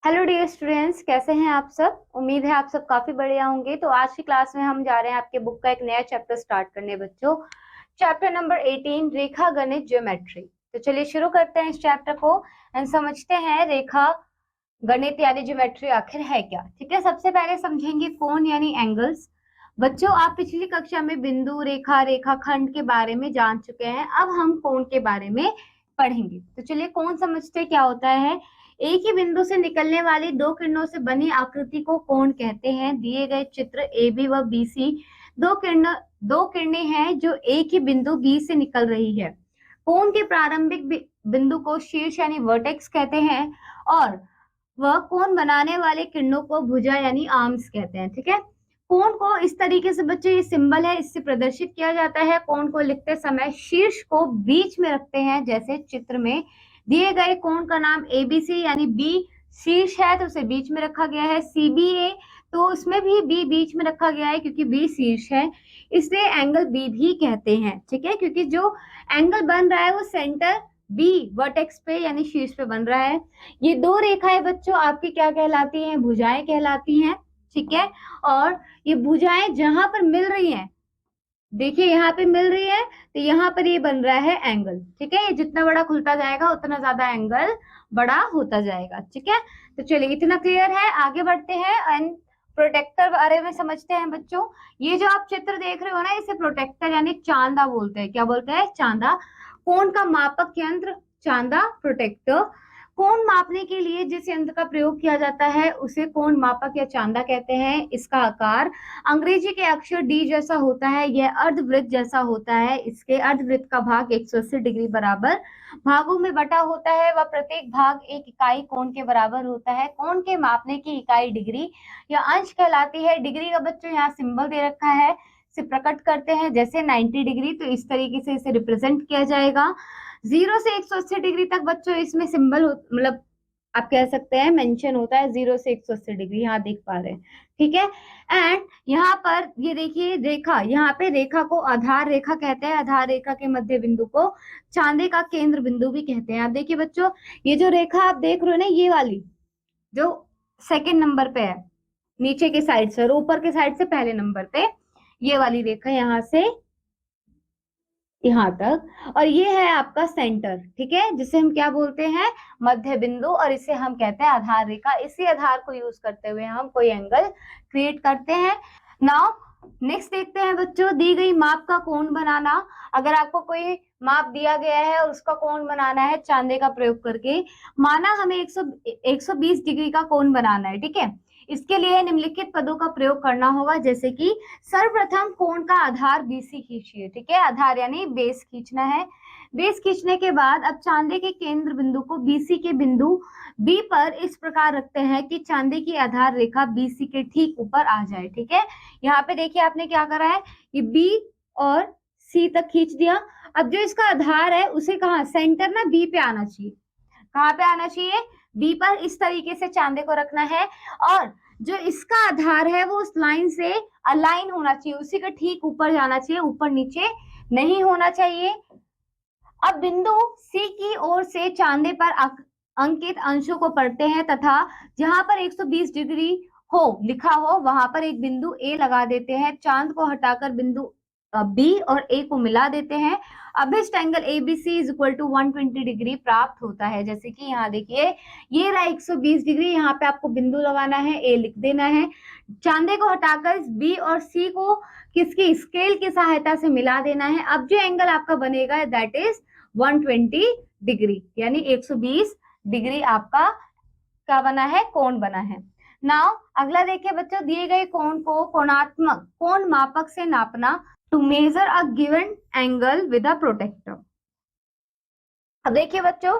Hello dear students, कैसे हैं आप सब। उम्मीद है आप सब काफी बढ़िया होंगे। तो आज की क्लास में हम जा रहे हैं आपके बुक का एक नया चैप्टर स्टार्ट करने बच्चों। चैप्टर नंबर 18 रेखा गणित ज्योमेट्री। तो चलिए शुरू करते हैं इस चैप्टर को एंड समझते हैं रेखा गणित यानी ज्योमेट्री आखिर है क्या। ठीक है, सबसे पहले समझेंगे कोण यानी एंगल्स। बच्चों, आप पिछली कक्षा में बिंदु, रेखा, रेखाखंड के बारे में जान चुके हैं। अब हम कोण के बारे में पढ़ेंगे। तो चलिए कोण समझते क्या होता है। एक ही बिंदु से निकलने वाली दो किरणों से बनी आकृति को कोण कहते हैं। दिए गए चित्र ए बी व बी सी दो किरणें हैं जो एक ही बिंदु बी से निकल रही है। कोण के प्रारंभिक बिंदु को शीर्ष यानी वर्टेक्स कहते हैं और वह कोण बनाने वाले किरणों को भुजा यानी आर्म्स कहते हैं। ठीक है, कोण को इस तरीके से बच्चों, ये सिंबल है, इससे प्रदर्शित किया जाता है। कोण को लिखते समय शीर्ष को बीच में रखते हैं, जैसे चित्र में दिए गए कोण का नाम एबीसी यानी बी शीर्ष है तो उसे बीच में रखा गया है। सीबीए तो उसमें भी बी बीच में रखा गया है क्योंकि बी शीर्ष है, इसलिए एंगल बी भी कहते हैं। ठीक है, क्योंकि जो एंगल बन रहा है वो सेंटर बी वर्टेक्स पे यानी शीर्ष पे बन रहा है। ये दो रेखाएं बच्चों आपकी क्या कहलाती हैं, भुजाएं कहलाती हैं। ठीक है, और ये भुजाएं जहां पर मिल रही हैं, देखिए यहाँ पे मिल रही है तो यहाँ पर ये बन रहा है एंगल। ठीक है, ये जितना बड़ा खुलता जाएगा उतना ज्यादा एंगल बड़ा होता जाएगा। ठीक है, तो चलिए इतना क्लियर है, आगे बढ़ते हैं एंड प्रोटेक्टर बारे में समझते हैं बच्चों। ये जो आप चित्र देख रहे हो ना, इसे प्रोटेक्टर यानी चांदा बोलते हैं। क्या बोलते हैं? चांदा। कोण का मापक यंत्र चांदा, प्रोटेक्टर। कोण मापने के लिए जिस यंत्र का प्रयोग किया जाता है उसे कोण मापक या चांदा कहते हैं। इसका आकार अंग्रेजी के अक्षर डी जैसा होता है। यह अर्धवृत्त जैसा होता है। इसके अर्धवृत्त का भाग 180 डिग्री बराबर भागों में बटा होता है व प्रत्येक भाग एक इकाई कोण के बराबर होता है। कोण के मापने की इकाई डिग्री या अंश कहलाती है। डिग्री का बच्चों यहाँ सिंबल दे रखा है, इसे प्रकट करते हैं जैसे 90 डिग्री, तो इस तरीके से इसे रिप्रेजेंट किया जाएगा। 0 से 180 डिग्री तक बच्चों इसमें सिंबल मतलब आप कह सकते हैं मेंशन होता है। 0 से 180 डिग्री यहाँ देख पा रहे हैं। ठीक है, एंड यहाँ पर ये देखिए रेखा, यहाँ पे रेखा को आधार रेखा कहते हैं। आधार रेखा के मध्य बिंदु को चांदे का केंद्र बिंदु भी कहते हैं। आप देखिए बच्चों, ये जो रेखा आप देख रहे हो ना, ये वाली जो सेकंड नंबर पे है नीचे के साइड से और ऊपर के साइड से पहले नंबर पे, ये वाली रेखा यहाँ से यहाँ तक, और ये है आपका सेंटर। ठीक है, जिसे हम क्या बोलते हैं, मध्य बिंदु, और इसे हम कहते हैं आधार रेखा। इसी आधार को यूज करते हुए हम कोई एंगल क्रिएट करते हैं। नाउ नेक्स्ट देखते हैं बच्चों, दी गई माप का कोण बनाना। अगर आपको कोई माप दिया गया है और उसका कोण बनाना है चांदे का प्रयोग करके, माना हमें 120 डिग्री का कोण बनाना है। ठीक है, इसके लिए निम्नलिखित पदों का प्रयोग करना होगा, जैसे कि सर्वप्रथम कोण का आधार बीसी खींचिए। ठीक है, आधार यानी बेस खींचना है। बेस खींचने के बाद अब चांदे के केंद्र बिंदु को बीसी के बिंदु बी पर इस प्रकार रखते हैं कि चांदे की आधार रेखा बीसी के ठीक ऊपर आ जाए। ठीक है, यहाँ पे देखिए आपने क्या करा है, ये बी और सी तक खींच दिया। अब जो इसका आधार है उसे कहा, सेंटर ना बी पे आना चाहिए। कहाँ पे आना चाहिए? बी पर। इस तरीके से चांदे को रखना है और जो इसका आधार है वो उस लाइन से अलाइन होना चाहिए, उसी के ठीक ऊपर जाना चाहिए, ऊपर नीचे नहीं होना चाहिए। अब बिंदु सी की ओर से चांदे पर अंकित अंशों को पढ़ते हैं तथा जहां पर 120 डिग्री हो लिखा हो वहां पर एक बिंदु ए लगा देते हैं। चांद को हटाकर बिंदु बी और ए को मिला देते हैं। अभिष्ट angle ABC is equal to 120 degree प्राप्त होता है। जैसे कि यहाँ देखिए ये रहा 120 डिग्री, यहाँ पे आपको बिंदु लगाना है, ए लिख देना है। चांदे को हटाकर बी और सी को किसकी स्केल की सहायता से मिला देना है। अब जो एंगल आपका बनेगा दैट इज 120 डिग्री, यानी 120 डिग्री आपका क्या बना है, कोण बना है। नाउ अगला देखिए बच्चों, दिए गए कोण को कोणात्मक कोण मापक से नापना। To measure a given angle with a protractor. अब देखिए बच्चों,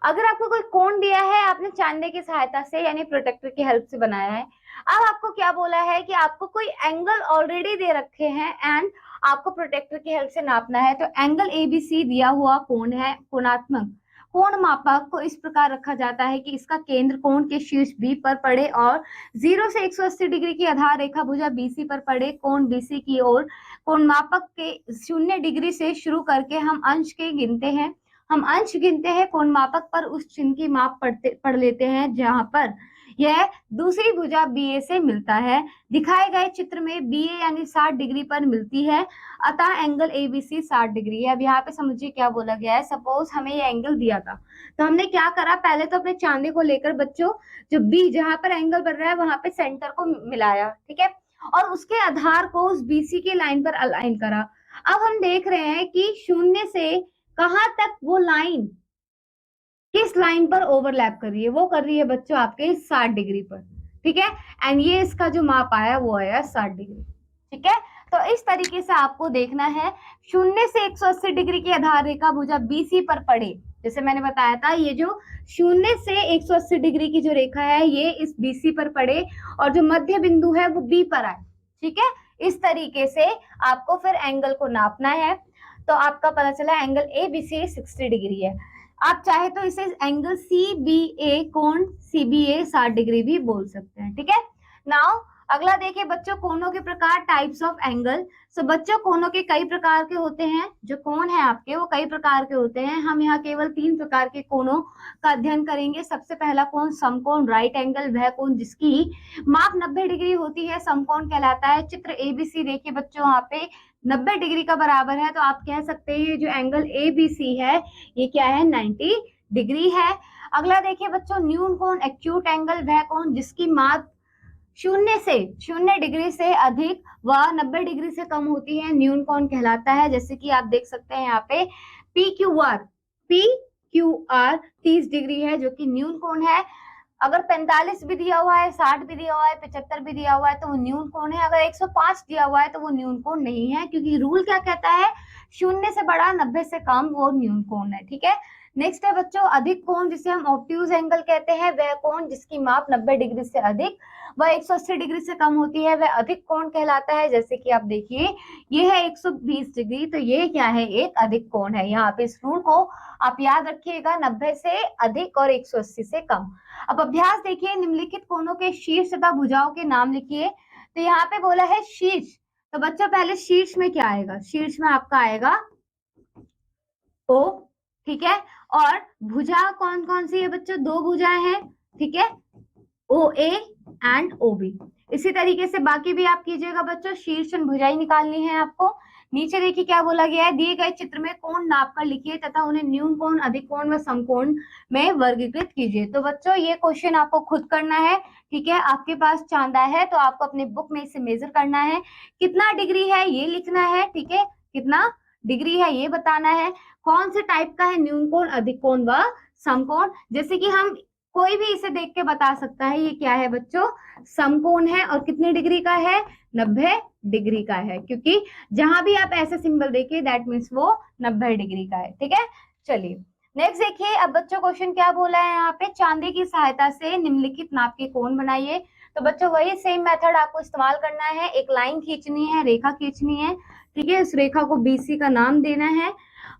अगर आपको कोई कोण दिया है, आपने चांदे की सहायता से यानी प्रोटेक्टर की हेल्प से बनाया है। अब आपको क्या बोला है कि आपको कोई एंगल ऑलरेडी दे रखे हैं एंड आपको प्रोटेक्टर की हेल्प से नापना है। तो एंगल एबीसी दिया हुआ कोण है। कोणात्मक कोण मापक को इस प्रकार रखा जाता है कि इसका केंद्र कोण के शीर्ष बी पर पड़े और 0 से 180 डिग्री की आधार रेखा भुजा बीसी पर पड़े। कोण बीसी की ओर कोण मापक के 0 डिग्री से शुरू करके हम अंश के गिनते हैं। हम अंश गिनते हैं कोण मापक पर, उस चिन्ह की माप पढ़ लेते हैं जहां पर यह दूसरी भुजा BA से मिलता है। दिखाए गए चित्र में BA यानी 60 डिग्री पर मिलती है, अतः एंगल ABC 60 डिग्री है। अब यहाँ पे समझिए क्या बोला गया है। सपोज हमें ये एंगल दिया था, तो हमने क्या करा, पहले तो अपने चांदे को लेकर बच्चों जो B जहां पर एंगल बन रहा है वहां पे सेंटर को मिलाया, ठीक है, और उसके आधार को उस BC के लाइन पर अलाइन करा। अब हम देख रहे हैं कि शून्य से कहां तक वो लाइन किस लाइन पर ओवरलैप कर रही है, वो कर रही है बच्चों आपके 60 डिग्री पर, ठीक है। एंड ये इसका जो माप आया वो आया 60 डिग्री, ठीक है। तो इस तरीके से आपको देखना है, शून्य से 180 डिग्री की आधार रेखा भुजा BC पर पड़े, जैसे मैंने बताया था ये जो शून्य से 180 डिग्री की जो रेखा है ये इस BC पर पड़े और जो मध्य बिंदु है वो B पर आए, ठीक है। इस तरीके से आपको फिर एंगल को नापना है। तो आपका पता चला एंगल ABC 60 डिग्री है। आप चाहे तो इसे एंगल CBA कोण CBA 60 डिग्री भी बोल सकते हैं, ठीक है। नाउ अगला देखिए बच्चों, कोणों के प्रकार, टाइप्स ऑफ एंगल। सो बच्चों कोणों के कई प्रकार के होते हैं, जो कोण है आपके वो कई प्रकार के होते हैं। हम यहाँ केवल 3 प्रकार के कोणों का अध्ययन करेंगे। सबसे पहला कोण समकोण राइट एंगल, वह कोण जिसकी माप 90 डिग्री होती है समकोण कहलाता है। चित्र ABC देखिए बच्चों यहाँ पे 90 डिग्री का बराबर है, तो आप कह सकते हैं जो एंगल ABC है ये क्या है, 90 डिग्री है। अगला देखिए बच्चों न्यून कोण एक्यूट एंगल, वह कोण जिसकी माप शून्य डिग्री से अधिक व 90 डिग्री से कम होती है, न्यून कोण कहलाता है। जैसे कि आप देख सकते हैं यहाँ पे PQR 30 डिग्री है जो कि न्यून कोण है। अगर 45 भी दिया हुआ है, 60 भी दिया हुआ है, 75 भी दिया हुआ है तो वो न्यून कोण है। अगर 105 दिया हुआ है तो वो न्यून कोण नहीं है, क्योंकि रूल क्या कहता है, शून्य से बड़ा 90 से कम वो न्यून कोण है, ठीक है। नेक्स्ट है बच्चों अधिक कोण, जिसे हम ऑब्ट्यूज एंगल कहते हैं, वह कोण जिसकी माप 90 डिग्री से अधिक वह 180 डिग्री से कम होती है, वह अधिक कोण कहलाता है। जैसे कि आप देखिए ये है 120 डिग्री, तो ये क्या है, एक अधिक कोण है। यहाँ पे इस रूल को आप याद रखिएगा, 90 से अधिक और 180 से कम। अब अभ्यास देखिए, निम्नलिखित कोणों के शीर्ष तथा भुजाओं के नाम लिखिए। तो यहाँ पे बोला है शीर्ष, तो बच्चों पहले शीर्ष में क्या आएगा, शीर्ष में आपका आएगा O, ठीक है। और भुजा कौन कौन सी है बच्चों, 2 भुजाएं हैं, ठीक है, OA एंड OB। इसी तरीके से बाकी भी आप कीजिएगा बच्चों, शीर्ष भुजाएं निकालनी है आपको। नीचे देखिए क्या बोला गया है, दिए गए चित्र में कोण नाप कर लिखिए तथा उन्हें न्यून कोण, अधिक कोण व समकोण में वर्गीकृत कीजिए। तो बच्चों ये क्वेश्चन आपको खुद करना है, ठीक है। आपके पास चांदा है तो आपको अपने बुक में इसे मेजर करना है, कितना डिग्री है ये लिखना है, ठीक है, कितना डिग्री है ये बताना है, कौन से टाइप का है, न्यून कोण, अधिक कोण व समकोण। जैसे कि हम कोई भी इसे देख के बता सकता है ये क्या है बच्चों, समकोण है, और कितने डिग्री का है, 90 डिग्री का है, क्योंकि जहां भी आप ऐसे सिंबल देखिए दैट मीन्स वो 90 डिग्री का है, ठीक है। चलिए नेक्स्ट देखिए, अब बच्चों क्वेश्चन क्या बोला है यहाँ पे, चांदी की सहायता से निम्नलिखित नाप के कोण बनाइए। तो बच्चों वही सेम मेथड आपको इस्तेमाल करना है, एक लाइन खींचनी है, रेखा खींचनी है, ठीक है। उस रेखा को BC का नाम देना है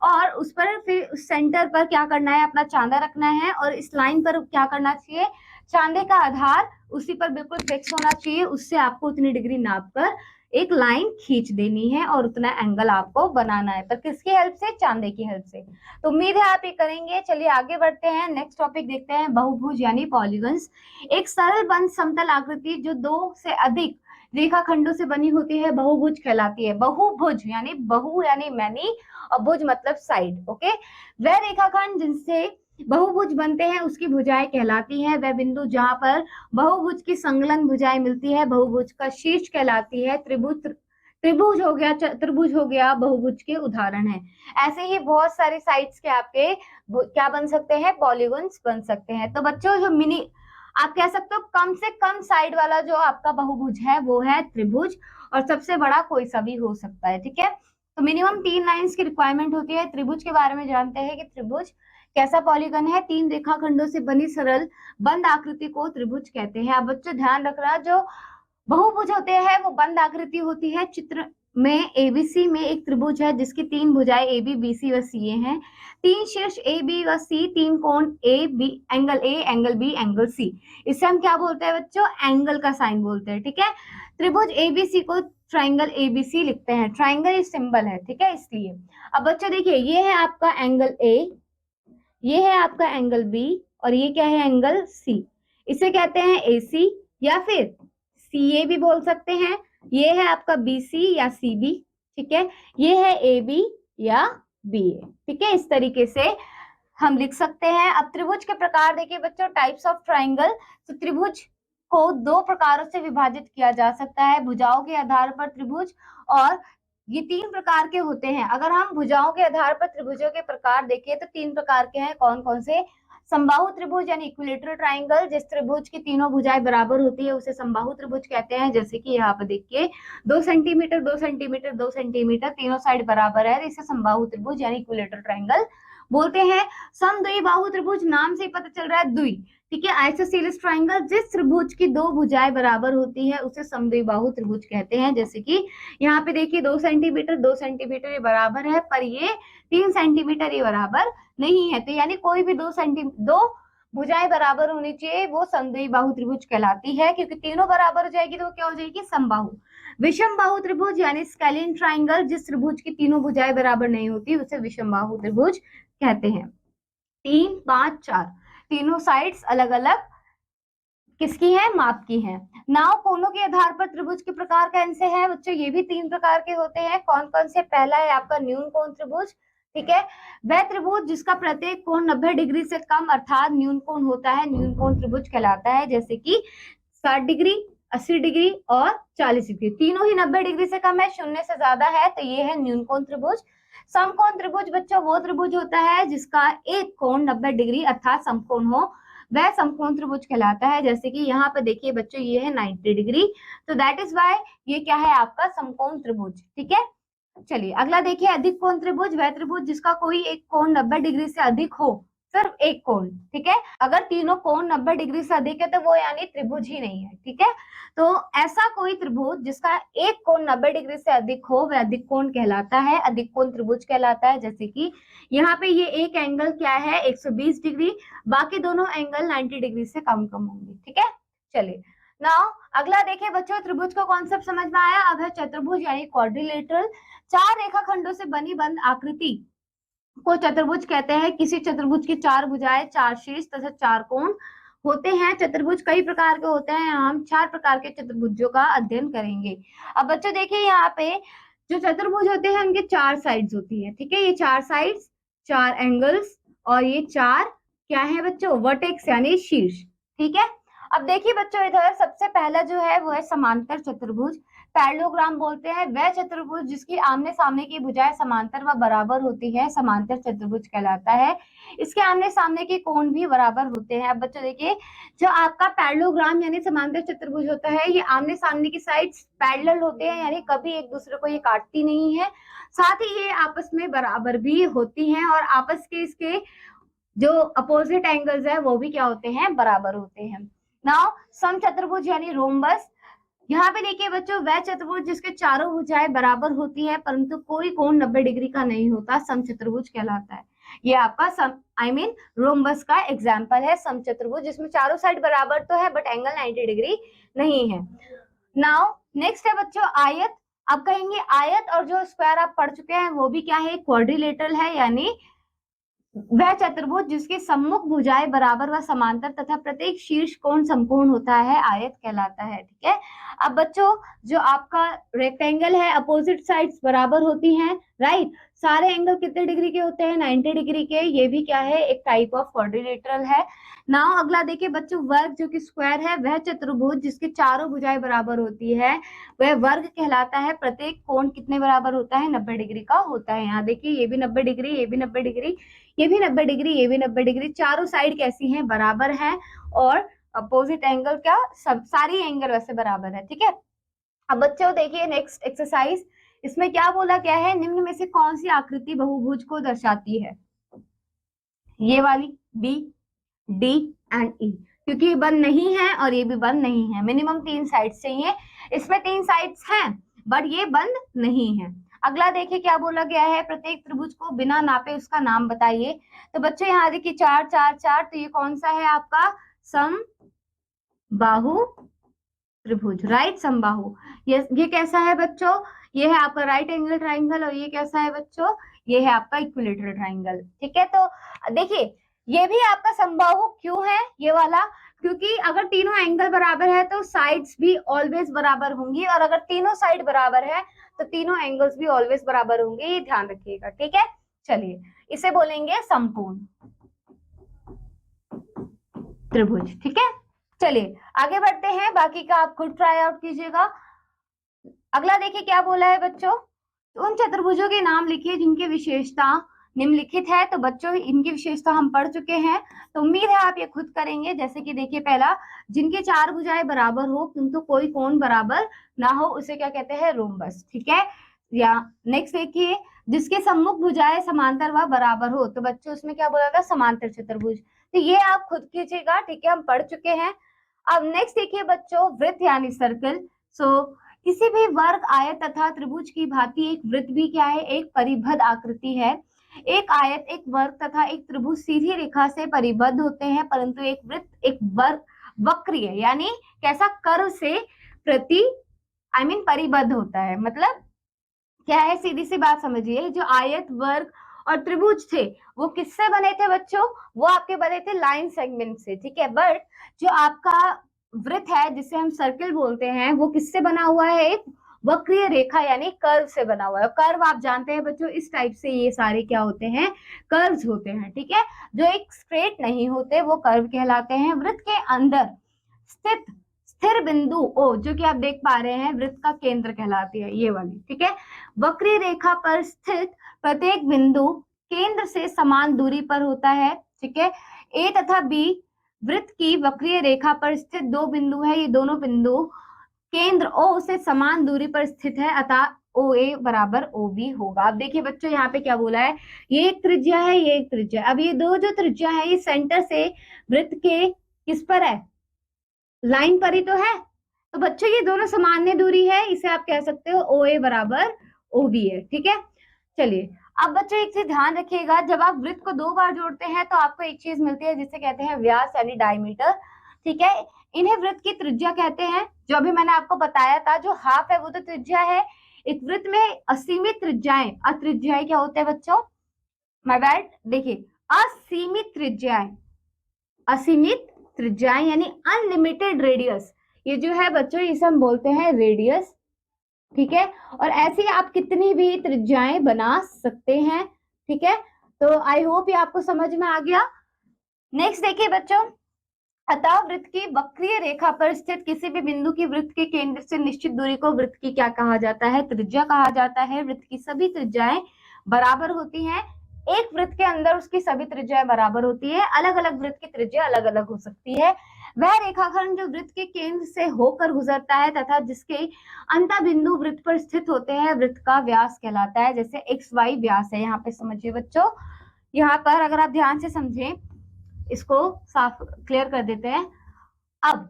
और उस पर फिर उस सेंटर पर क्या करना है, अपना चांदा रखना है, और इस लाइन पर क्या करना चाहिए, चांदे का आधार उसी पर बिल्कुल फिक्स होना चाहिए, उससे आपको उतनी डिग्री नाप कर एक लाइन खींच देनी है और उतना एंगल आपको बनाना है, पर किसकी हेल्प से, चांदे की हेल्प से। तो उम्मीद है आप ये करेंगे। चलिए आगे बढ़ते हैं, नेक्स्ट टॉपिक देखते हैं, बहुभुज यानी पॉलीगन्स। एक सरल बंद समतल आकृति जो 2 से अधिक रेखाखंडों से बनी होती है बहुभुज कहलाती है। बहुभुज यानी बहु यानी मैनी और भुज मतलब साइड, ओके। वह रेखाखंड जिनसे बहुभुज बनते हैं उसकी भुजाएं कहलाती हैं। वह बिंदु जहां पर बहुभुज की संलग्न भुजाएं मिलती है बहुभुज का शीर्ष कहलाती है। त्रिभुज हो गया, चतुर्भुज हो गया, बहुभुज के उदाहरण है। ऐसे ही बहुत सारे साइड्स के आपके क्या बन सकते हैं, पॉलीगॉन्स बन सकते हैं। तो बच्चों जो मिनी आप कह सकते हो कम से कम साइड वाला जो आपका बहुभुज है वो है त्रिभुज, और सबसे बड़ा कोई सा भी हो सकता है, ठीक है। तो मिनिमम 3 लाइंस की रिक्वायरमेंट होती है। त्रिभुज के बारे में जानते हैं कि त्रिभुज कैसा पॉलीगन है, 3 रेखाखंडों से बनी सरल बंद आकृति को त्रिभुज कहते हैं। अब बच्चों ध्यान रखना, जो बहुभुज होते हैं वो बंद आकृति होती है। चित्र में ABC में एक त्रिभुज है जिसकी 3 भुजाएं AB, BC व CA हैं। 3 शीर्ष A, B व C, 3 कोण A, B, angle A, angle B, angle C। इसे हम क्या बोलते हैं बच्चों, एंगल का साइन बोलते हैं, ठीक है। त्रिभुज ABC को ट्राइंगल ABC लिखते हैं, ट्राइंगल सिंबल है, ठीक है, इसलिए। अब बच्चों देखिए ये है आपका एंगल A, ये है आपका एंगल बी और ये क्या है एंगल सी। इसे कहते हैं AC या फिर CA भी बोल सकते हैं। ये है आपका BC या CB, ठीक है। ये है AB या BA, ठीक है। इस तरीके से हम लिख सकते हैं। अब त्रिभुज के प्रकार देखिए बच्चों, टाइप्स ऑफ ट्राइंगल। तो त्रिभुज को दो प्रकारों से विभाजित किया जा सकता है, भुजाओं के आधार पर त्रिभुज, और ये तीन प्रकार के होते हैं। अगर हम भुजाओं के आधार पर त्रिभुजों के प्रकार देखें तो तीन प्रकार के हैं। कौन कौन से? समबाहु त्रिभुज यानी इक्विलेटरल ट्राइंगल, जिस त्रिभुज की तीनों भुजाएं बराबर होती है उसे समबाहु त्रिभुज कहते हैं। जैसे कि यहाँ पे देखिए 2 सेंटीमीटर 2 सेंटीमीटर 2 सेंटीमीटर तीनों साइड बराबर है, इसे समबाहु त्रिभुज यानी इक्विलेटरल ट्राइंगल बोलते हैं। समद्विबाहु त्रिभुज नाम से ही पता चल रहा है, द्वि, ठीक है। आइसोसेलेस ट्राइंगल, जिस त्रिभुज की दो भुजाएं बराबर होती है उसे समद्विबाहु त्रिभुज कहते हैं। जैसे कि यहाँ पे देखिए 2 सेंटीमीटर 2 सेंटीमीटर ये बराबर है, पर ये 3 सेंटीमीटर ये बराबर नहीं है। तो यानी कोई भी दो भुजाएं बराबर होनी चाहिए, वो समद्विबाहु त्रिभुज कहलाती है। क्योंकि तीनों बराबर हो जाएगी तो वो क्या हो जाएगी? समबाहु। विषमबाहु त्रिभुज यानी स्केलिन ट्राइंगल, जिस त्रिभुज की तीनों भुजाएं बराबर नहीं होती उसे विषमबाहु त्रिभुज कहते हैं। 3, 5, 4 तीनों साइड्स अलग अलग किसकी है? माप की है। नाव कोणों के आधार पर त्रिभुज के प्रकार कौन से हैं बच्चों? ये भी तीन प्रकार के होते हैं। कौन कौन से? पहला है आपका न्यून कोण त्रिभुज, ठीक है। वह त्रिभुज जिसका प्रत्येक कोण 90 डिग्री से कम अर्थात न्यून कोण होता है, न्यून कोण त्रिभुज कहलाता है। जैसे कि 60 डिग्री, 80 डिग्री और 40 डिग्री, तीनों ही 90 डिग्री से कम है, शून्य से ज्यादा है, तो ये है न्यून कोण त्रिभुज। समकोण त्रिभुज बच्चों वो त्रिभुज होता है जिसका एक कोण 90 डिग्री अर्थात समकोण हो, वह समकोण त्रिभुज कहलाता है। जैसे कि यहाँ पे देखिए बच्चों ये है 90 डिग्री, तो दैट इज वाई ये क्या है आपका समकोण त्रिभुज, ठीक है। चलिए अगला देखिए अधिक कोण त्रिभुज, वह त्रिभुज जिसका कोई एक कोण 90 डिग्री से अधिक हो, सिर्फ एक कोण, ठीक है। अगर तीनों कोण 90 डिग्री से अधिक है तो वो यानी त्रिभुज ही नहीं है, ठीक है। तो ऐसा कोई त्रिभुज जिसका एक कोण 90 डिग्री से अधिक हो वह अधिक कोण कहलाता है, अधिक कोण त्रिभुज कहलाता है। जैसे कि यहाँ पे ये एक एंगल क्या है 120 डिग्री, बाकी दोनों एंगल 90 डिग्री से कम कम होंगे, ठीक है। चलिए नाउ अगला देखिए बच्चों, त्रिभुज का कॉन्सेप्ट समझ में आया। अब है चतुर्भुज यानी क्वाड्रिलेटरल। चार रेखाखंडों से बनी बंद आकृति को चतुर्भुज कहते हैं। किसी चतुर्भुज की चार भुजाएं, चार शीर्ष तथा चार कोण होते हैं। चतुर्भुज कई प्रकार के होते हैं, हम 4 प्रकार के चतुर्भुजों का अध्ययन करेंगे। अब बच्चों देखिए यहाँ पे जो चतुर्भुज होते हैं उनके 4 साइड्स होती है, ठीक है। ये 4 साइड्स, 4 एंगल्स और ये 4 क्या है बच्चों? वर्टेक्स यानी शीर्ष, ठीक है। अब देखिए बच्चों इधर सबसे पहला जो है वो है समांतर चतुर्भुज, पैरेललोग्राम बोलते हैं। वह चतुर्भुज जिसकी आमने सामने की भुजाएं समांतर व बराबर होती है समांतर चतुर्भुज कहलाता है। इसके आमने सामने के कोण भी बराबर होते हैं। अब बच्चों देखिए जो आपका पैरेललोग्राम यानी समांतर चतुर्भुज होता है, ये आमने सामने की साइड्स पैरेलल होते हैं, यानी कभी एक दूसरे को ये काटती नहीं है, साथ ही ये आपस में बराबर भी होती हैं और आपस के इसके जो अपोजिट एंगल्स है वो भी क्या होते हैं? बराबर होते हैं। नाउ समचतुर्भुज यानी रोम्बस, यहाँ पे देखिए बच्चों वह चतुर्भुज जिसके चारों भुजाएं बराबर होती है परंतु कोई कोण 90 डिग्री का नहीं होता, समचतुर्भुज कहलाता है। ये आपका रोम्बस का एग्जाम्पल है, समचतुर्भुज जिसमें चारों साइड बराबर तो है बट एंगल 90 डिग्री नहीं है। नाउ नेक्स्ट है बच्चों आयत। अब कहेंगे आयत और जो स्क्वायर आप पढ़ चुके हैं वो भी क्या है? क्वाड्रिलेटरल है, यानी वह चतुर्भुज जिसकी सम्मुख भुजाएं बराबर व समांतर तथा प्रत्येक शीर्ष कोण समकोण होता है आयत कहलाता है, ठीक है। अब बच्चों जो आपका रेक्टेंगल है अपोजिट साइड्स बराबर होती हैं, राइट। सारे एंगल कितने डिग्री के होते हैं? 90 डिग्री के। ये भी क्या है? एक टाइप ऑफ क्वाड्रिलेटरल है। नाउ अगला देखिए बच्चों वर्ग जो कि स्क्वायर है, वह चतुर्भुज जिसकी चारों भुजाएं बराबर होती है वह वर्ग कहलाता है। प्रत्येक कोण कितने बराबर होता है? 90 डिग्री का होता है। यहाँ देखिए ये भी 90 डिग्री, ये भी 90 डिग्री, ये भी 90 डिग्री, ये भी 90 डिग्री, चारों साइड कैसी हैं? बराबर हैं और अपोजिट एंगल क्या? सब सारी एंगल वैसे बराबर है, ठीक है। अब बच्चों देखिए नेक्स्ट एक्सरसाइज, इसमें क्या बोला गया है? निम्न में से कौन सी आकृति बहुभुज को दर्शाती है? ये वाली बी, डी एंड ई, क्योंकि ये बंद नहीं है और ये भी बंद नहीं है। मिनिमम 3 साइड्स चाहिए, इसमें 3 साइड्स हैं बट ये बंद नहीं है। अगला देखिए क्या बोला गया है? प्रत्येक त्रिभुज को बिना नापे उसका नाम बताइए। तो बच्चों यहाँ देखिए 4 4 4, तो ये कौन सा है आपका? समबाहु त्रिभुज, राइट। समबाहु ये कैसा है बच्चों? ये है आपका राइट एंगल ट्राइंगल और ये कैसा है बच्चों? ये है आपका इक्विलेटरल ट्राइंगल, ठीक है। तो देखिए ये भी आपका समबाहु क्यों है ये वाला, क्योंकि अगर तीनों एंगल बराबर है तो साइड्स भी ऑलवेज बराबर होंगी, और अगर तीनों साइड बराबर है तो तीनों एंगल्स भी ऑलवेज बराबर होंगे, ये ध्यान रखिएगा, ठीक है। चलिए इसे बोलेंगे समकोण त्रिभुज, ठीक है। चलिए आगे बढ़ते हैं, बाकी का आप खुद ट्राई आउट कीजिएगा। अगला देखिए क्या बोला है बच्चों, तो उन चतुर्भुजों के नाम लिखिए जिनकी विशेषता निम्नलिखित है। तो बच्चों इनकी विशेषता हम पढ़ चुके हैं, तो उम्मीद है आप ये खुद करेंगे। जैसे कि देखिए पहला, जिनके चार भुजाएं बराबर हो किंतु कोई कोण बराबर ना हो, उसे क्या कहते हैं, रोम्बस, ठीक है। या नेक्स्ट देखिए, जिसके सम्मुख भुजाएं समांतर व बराबर हो, तो बच्चों उसमें क्या बोला था, समांतर चतुर्भुज। तो ये आप खुद कीजिएगा, ठीक है, हम पढ़ चुके हैं। अब नेक्स्ट देखिए बच्चों, वृत्त यानी सर्कल। सो किसी भी वर्ग, आयत तथा त्रिभुज की भांति एक वृत्त भी क्या है, एक परिबद्ध आकृति है। एक आयत, एक वर्ग तथा एक त्रिभुज सीधी रेखा से परिबद्ध होते हैं, परंतु एक वृत्त एक वर्ग वक्रीय यानी कैसा, कर्व से प्रति परिबद्ध होता है। मतलब क्या है, सीधी सी बात समझिए, जो आयत, वर्ग और त्रिभुज थे वो किससे बने थे बच्चों, वो आपके बने थे लाइन सेगमेंट से, ठीक है। बट जो आपका वृत्त है जिसे हम सर्कल बोलते हैं, वो किससे बना हुआ है, एक वक्रीय रेखा यानी कर्व से बना हुआ है। कर्व आप जानते हैं बच्चों, इस टाइप से ये सारे क्या होते हैं, कर्व्स होते हैं, ठीक है। जो एक स्ट्रेट नहीं होते वो कर्व कहलाते हैं। वृत्त के अंदर स्थित स्थिर बिंदु ओ, जो कि आप देख पा रहे हैं, वृत्त का केंद्र कहलाती है ये वाली, ठीक है। वक्रीय रेखा पर स्थित प्रत्येक बिंदु केंद्र से समान दूरी पर होता है, ठीक है। ए तथा बी वृत्त की वक्रीय रेखा पर स्थित दो बिंदु है, ये दोनों बिंदु केंद्र ओ से समान दूरी पर स्थित है, अतः ओ ए बराबर ओ बी होगा। अब देखिए बच्चों यहाँ पे क्या बोला है, ये एक त्रिज्या है, ये एक त्रिज्या है। अब ये दो जो त्रिज्या है ये सेंटर से वृत्त के किस पर है, लाइन पर ही तो है। तो बच्चों ये दोनों सामान्य दूरी है, इसे आप कह सकते हो ओ ए बराबर ओ बी है, ठीक है। चलिए अब बच्चों एक चीज ध्यान रखिएगा, जब आप वृत्त को दो बार जोड़ते हैं तो आपको एक चीज मिलती है जिसे कहते हैं व्यास यानी डायमीटर, ठीक है। इन्हें वृत्त की त्रिज्या कहते हैं। जो अभी मैंने आपको बताया था, जो हाफ है वो तो त्रिज्या है। एक वृत्त में असीमित त्रिज्याएं, अत्रिज्याएं क्या होते हैं बच्चों, माय बैड, देखिए असीमित त्रिज्याएं, असीमित त्रिज्याएं यानी अनलिमिटेड रेडियस, ये जो है बच्चों इसे हम बोलते हैं रेडियस, ठीक है। और ऐसी आप कितनी भी त्रिज्याएं बना सकते हैं, ठीक है। तो आई होप ये आपको समझ में आ गया। नेक्स्ट देखिए बच्चों, अतः वृत्त की वक्रीय रेखा पर स्थित किसी भी बिंदु की वृत्त के केंद्र से निश्चित दूरी को वृत्त की क्या कहा जाता है, त्रिज्या कहा जाता है। वृत्त की सभी त्रिज्याएं बराबर होती हैं, एक वृत्त के अंदर उसकी सभी त्रिज्याएं बराबर होती है, अलग अलग वृत्त की त्रिज्या अलग अलग हो सकती है। वह रेखाखंड जो वृत्त के केंद्र से होकर गुजरता है तथा जिसके अंत बिंदु वृत्त पर स्थित होते हैं, वृत्त का व्यास कहलाता है। जैसे एक्स वाई व्यास है, यहाँ पे समझिए बच्चों, यहाँ पर अगर आप ध्यान से समझें, इसको साफ क्लियर कर देते हैं। अब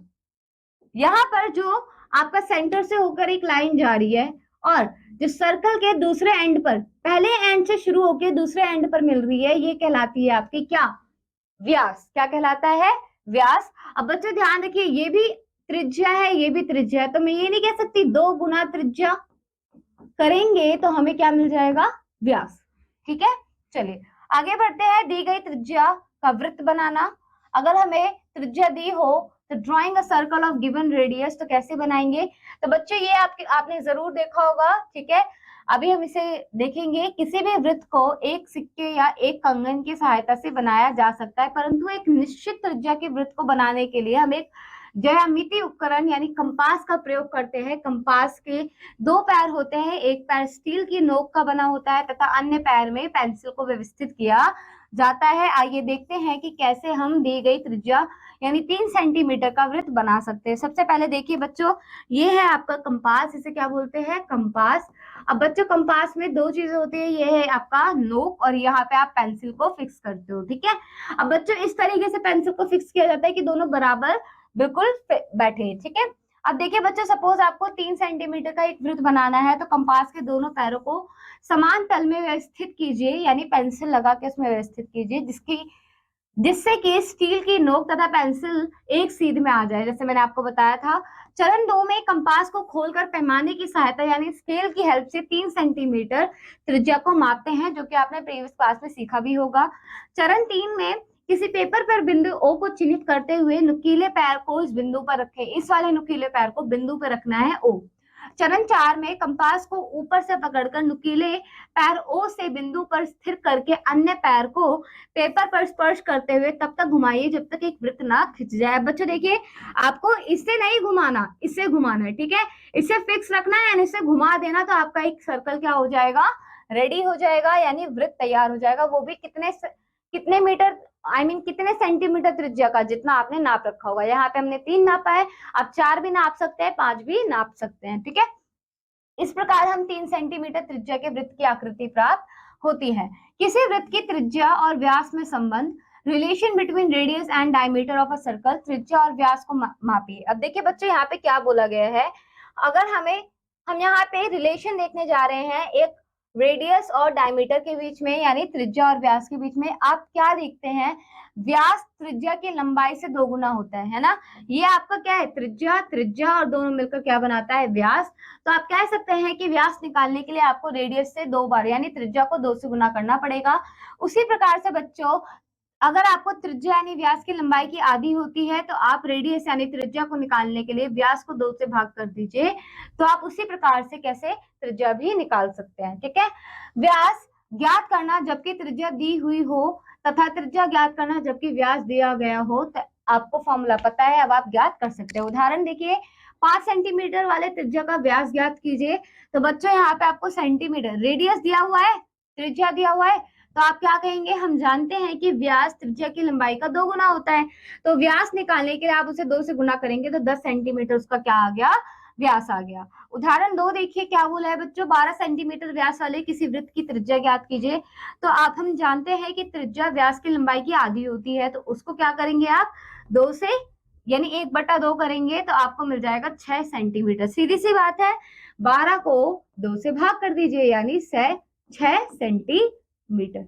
यहाँ पर जो आपका सेंटर से होकर एक लाइन जा रही है और जो सर्कल के दूसरे एंड पर, पहले एंड से शुरू होकर दूसरे एंड पर मिल रही है, ये कहलाती है आपकी क्या, व्यास। क्या कहलाता है, व्यास। अब बच्चों ध्यान रखिए, ये भी त्रिज्या है, ये भी त्रिज्या है, तो मैं ये नहीं कह सकती 2 गुना त्रिज्या करेंगे तो हमें क्या मिल जाएगा, व्यास, ठीक है। चलिए आगे बढ़ते हैं, दी गई त्रिज्या का वृत्त बनाना। अगर हमें त्रिज्या दी हो तो drawing a circle of given radius, तो कैसे बनाएंगे। तो बच्चों ये आपने जरूर देखा होगा, ठीक है। अभी हम इसे देखेंगे। किसी भी वृत्त को एक सिक्के या एक कंगन की सहायता से बनाया जा सकता है, परंतु एक निश्चित त्रिज्या के वृत्त को बनाने के लिए हम एक ज्यामितीय उपकरण यानी कंपास का प्रयोग करते हैं। कंपास के दो पैर होते हैं, एक पैर स्टील की नोक का बना होता है तथा अन्य पैर में पेंसिल को व्यवस्थित किया जाता है। आइए देखते हैं कि कैसे हम दी गई त्रिज्या यानी 3 सेंटीमीटर का वृत्त बना सकते हैं। सबसे पहले देखिए बच्चों, ये है आपका कंपास, इसे क्या बोलते हैं, कंपास। अब बच्चों कंपास में दो चीजें होती है, ये है आपका नोक और यहाँ पे आप पेंसिल को फिक्स करते हो, ठीक है। अब बच्चों इस तरीके से पेंसिल को फिक्स किया जाता है कि दोनों बराबर बिल्कुल बैठे, ठीक है। अब देखिए बच्चों, सपोज आपको 3 सेंटीमीटर का एक वृत्त बनाना है, तो कंपास के दोनों पैरों को समान तल में व्यवस्थित कीजिए, यानी पेंसिल लगा के उसमें व्यवस्थित कीजिए, जिससे कि स्टील की नोक तथा पेंसिल एक सीध में आ जाए, जैसे मैंने आपको बताया था। चरण 2 में कंपास को खोलकर पैमाने की सहायता यानी स्केल की हेल्प से 3 सेंटीमीटर त्रिज्या को मापते हैं, जो कि आपने प्रीवियस क्लास में सीखा भी होगा। चरण 3 में किसी पेपर पर बिंदु O को चिन्हित करते हुए नुकीले पैर को इस बिंदु पर रखें। इस वाले नुकीले पैर को बिंदु पर रखना है O। चरण 4 में कंपास को ऊपर से पकड़कर नुकीले पैर O से बिंदु पर स्थिर करके अन्य पैर को पेपर पर स्पर्श करते हुए तब तक घुमाइए जब तक एक वृत्त ना खिंच जाए। बच्चों देखिए, आपको इससे नहीं घुमाना, इससे घुमाना है, ठीक है। इसे फिक्स रखना है, यानी इसे घुमा देना तो आपका एक सर्कल क्या हो जाएगा, रेडी हो जाएगा, यानी वृत्त तैयार हो जाएगा। वो भी कितने मीटर, कितने सेंटीमीटर त्रिज्या का, जितना आपने नाप रखा होगा। यहाँ पे हमने 3 नापा है, आप 4 भी नाप सकते हैं, 5 भी नाप सकते हैं, ठीक है। इस प्रकार हम 3 सेंटीमीटर त्रिज्या के वृत्त की आकृति प्राप्त होती है। किसी वृत्त की त्रिज्या और व्यास में संबंध, relation between radius and diameter of a circle, त्रिज्या और व्यास को मापिए। अब देखिए बच्चों, यहाँ पे क्या बोला गया है, अगर हम यहाँ पे रिलेशन देखने जा रहे हैं एक रेडियस और डायमीटर के बीच में, यानी त्रिज्या और व्यास के बीच में, आप क्या देखते हैं, व्यास त्रिज्या की लंबाई से 2 गुना होता है ना। ये आपका क्या है, त्रिज्या और दोनों मिलकर क्या बनाता है, व्यास। तो आप कह सकते हैं कि व्यास निकालने के लिए आपको रेडियस से 2 बार, यानी त्रिज्या को 2 से गुना करना पड़ेगा। उसी प्रकार से बच्चों, अगर आपको त्रिज्या यानी व्यास की लंबाई की आधी होती है तो आप रेडियस यानी त्रिज्या को निकालने के लिए व्यास को 2 से भाग कर दीजिए, तो आप उसी प्रकार से कैसे त्रिज्या भी निकाल सकते हैं, ठीक है। व्यास ज्ञात करना जबकि त्रिज्या दी हुई हो तथा त्रिज्या ज्ञात करना जबकि व्यास दिया गया हो, तो आपको फॉर्मूला पता है, अब आप ज्ञात कर सकते हैं। उदाहरण देखिए, 5 सेंटीमीटर वाले त्रिज्या का व्यास ज्ञात कीजिए। तो बच्चों यहाँ पे आपको सेंटीमीटर, रेडियस दिया हुआ है, त्रिज्या दिया हुआ है, तो आप क्या कहेंगे, हम जानते हैं कि व्यास त्रिज्या की लंबाई का 2 गुना होता है, तो व्यास निकालने के लिए आप उसे 2 से गुना करेंगे तो 10 सेंटीमीटर उसका क्या आ गया, व्यास आ गया। उदाहरण 2 देखिए क्या बोला है बच्चों, 12 सेंटीमीटर व्यास वाले किसी वृत्त की त्रिज्या ज्ञात कीजिए। तो हम जानते हैं कि त्रिज्या व्यास की लंबाई की आधी होती है, तो उसको क्या करेंगे आप, 2 से यानी 1/2 करेंगे तो आपको मिल जाएगा 6 सेंटीमीटर। सीधी सी बात है, 12 को 2 से भाग कर दीजिए, यानी 6 सेंटीमीटर,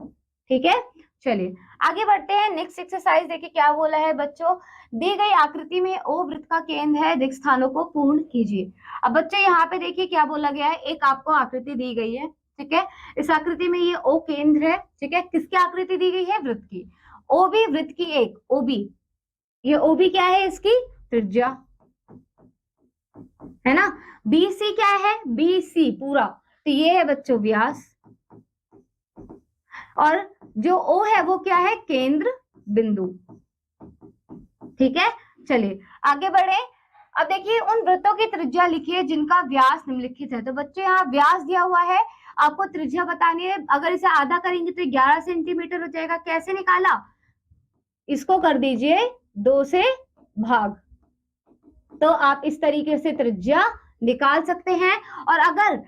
ठीक है। चलिए आगे बढ़ते हैं, नेक्स्ट एक्सरसाइज देखिए क्या बोला है बच्चों, दी गई आकृति में O वृत्त का केंद्र है, रिक्त स्थानों को पूर्ण कीजिए। अब बच्चे यहाँ पे देखिए क्या बोला गया है, एक आपको आकृति दी गई है, ठीक है। इस आकृति में ये O केंद्र है, ठीक है। किसकी आकृति दी गई है, वृत्त की। OB वृत्त की एक, OB, ये OB क्या है, इसकी त्रिज्या है ना। BC क्या है, BC पूरा, तो ये है बच्चों व्यास, और जो O है वो क्या है, केंद्र बिंदु, ठीक है। चलिए आगे बढ़े। अब देखिए उन वृत्तों की त्रिज्या लिखिए जिनका व्यास निम्नलिखित है। तो बच्चों यहाँ व्यास दिया हुआ है, आपको त्रिज्या बतानी है। अगर इसे आधा करेंगे तो 11 सेंटीमीटर हो जाएगा। कैसे निकाला, इसको कर दीजिए 2 से भाग, तो आप इस तरीके से त्रिज्या निकाल सकते हैं। और अगर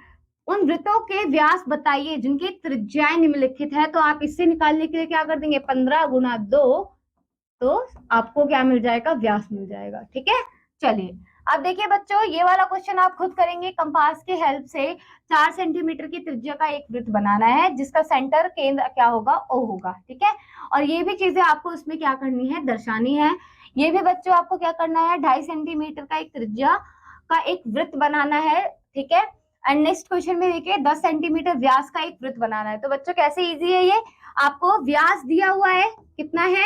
उन वृत्तों के व्यास बताइए जिनकी त्रिज्याएं निम्नलिखित है, तो आप इससे निकालने के लिए क्या कर देंगे, 15 गुना 2, तो आपको क्या मिल जाएगा, व्यास मिल जाएगा, ठीक है। चलिए अब देखिए बच्चों, ये वाला क्वेश्चन आप खुद करेंगे। कंपास के हेल्प से 4 सेंटीमीटर की त्रिज्या का एक वृत्त बनाना है जिसका सेंटर केंद्र क्या होगा, O होगा, ठीक है। और ये भी चीजें आपको उसमें क्या करनी है, दर्शानी है। ये भी बच्चों आपको क्या करना है, 2.5 सेंटीमीटर का एक त्रिज्या का एक वृत्त बनाना है, ठीक है। एंड नेक्स्ट क्वेश्चन में देखिए 10 सेंटीमीटर व्यास का एक वृत्त बनाना है। तो बच्चों कैसे इजी है ये, आपको व्यास दिया हुआ है, कितना है,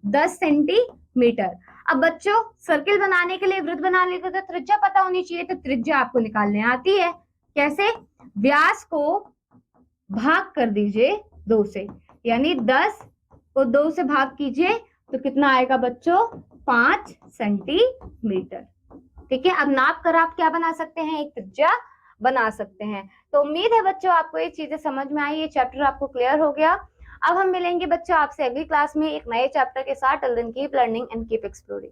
10 सेंटीमीटर। अब बच्चों सर्किल बनाने के लिए, वृत्त बनाने के लिए तो त्रिज्या पता होनी चाहिए, तो त्रिज्या आपको निकालने आती है। कैसे, व्यास को भाग कर दीजिए 2 से, यानी 10 को 2 से भाग कीजिए तो कितना आएगा बच्चों, 5 सेंटीमीटर, ठीक है। अब नाप कर आप क्या बना सकते हैं, एक त्रिज्या बना सकते हैं। तो उम्मीद है बच्चों आपको ये चीजें समझ में आई, ये चैप्टर आपको क्लियर हो गया। अब हम मिलेंगे बच्चों आपसे अगली क्लास में एक नए चैप्टर के साथ। Till then keep learning and keep exploring.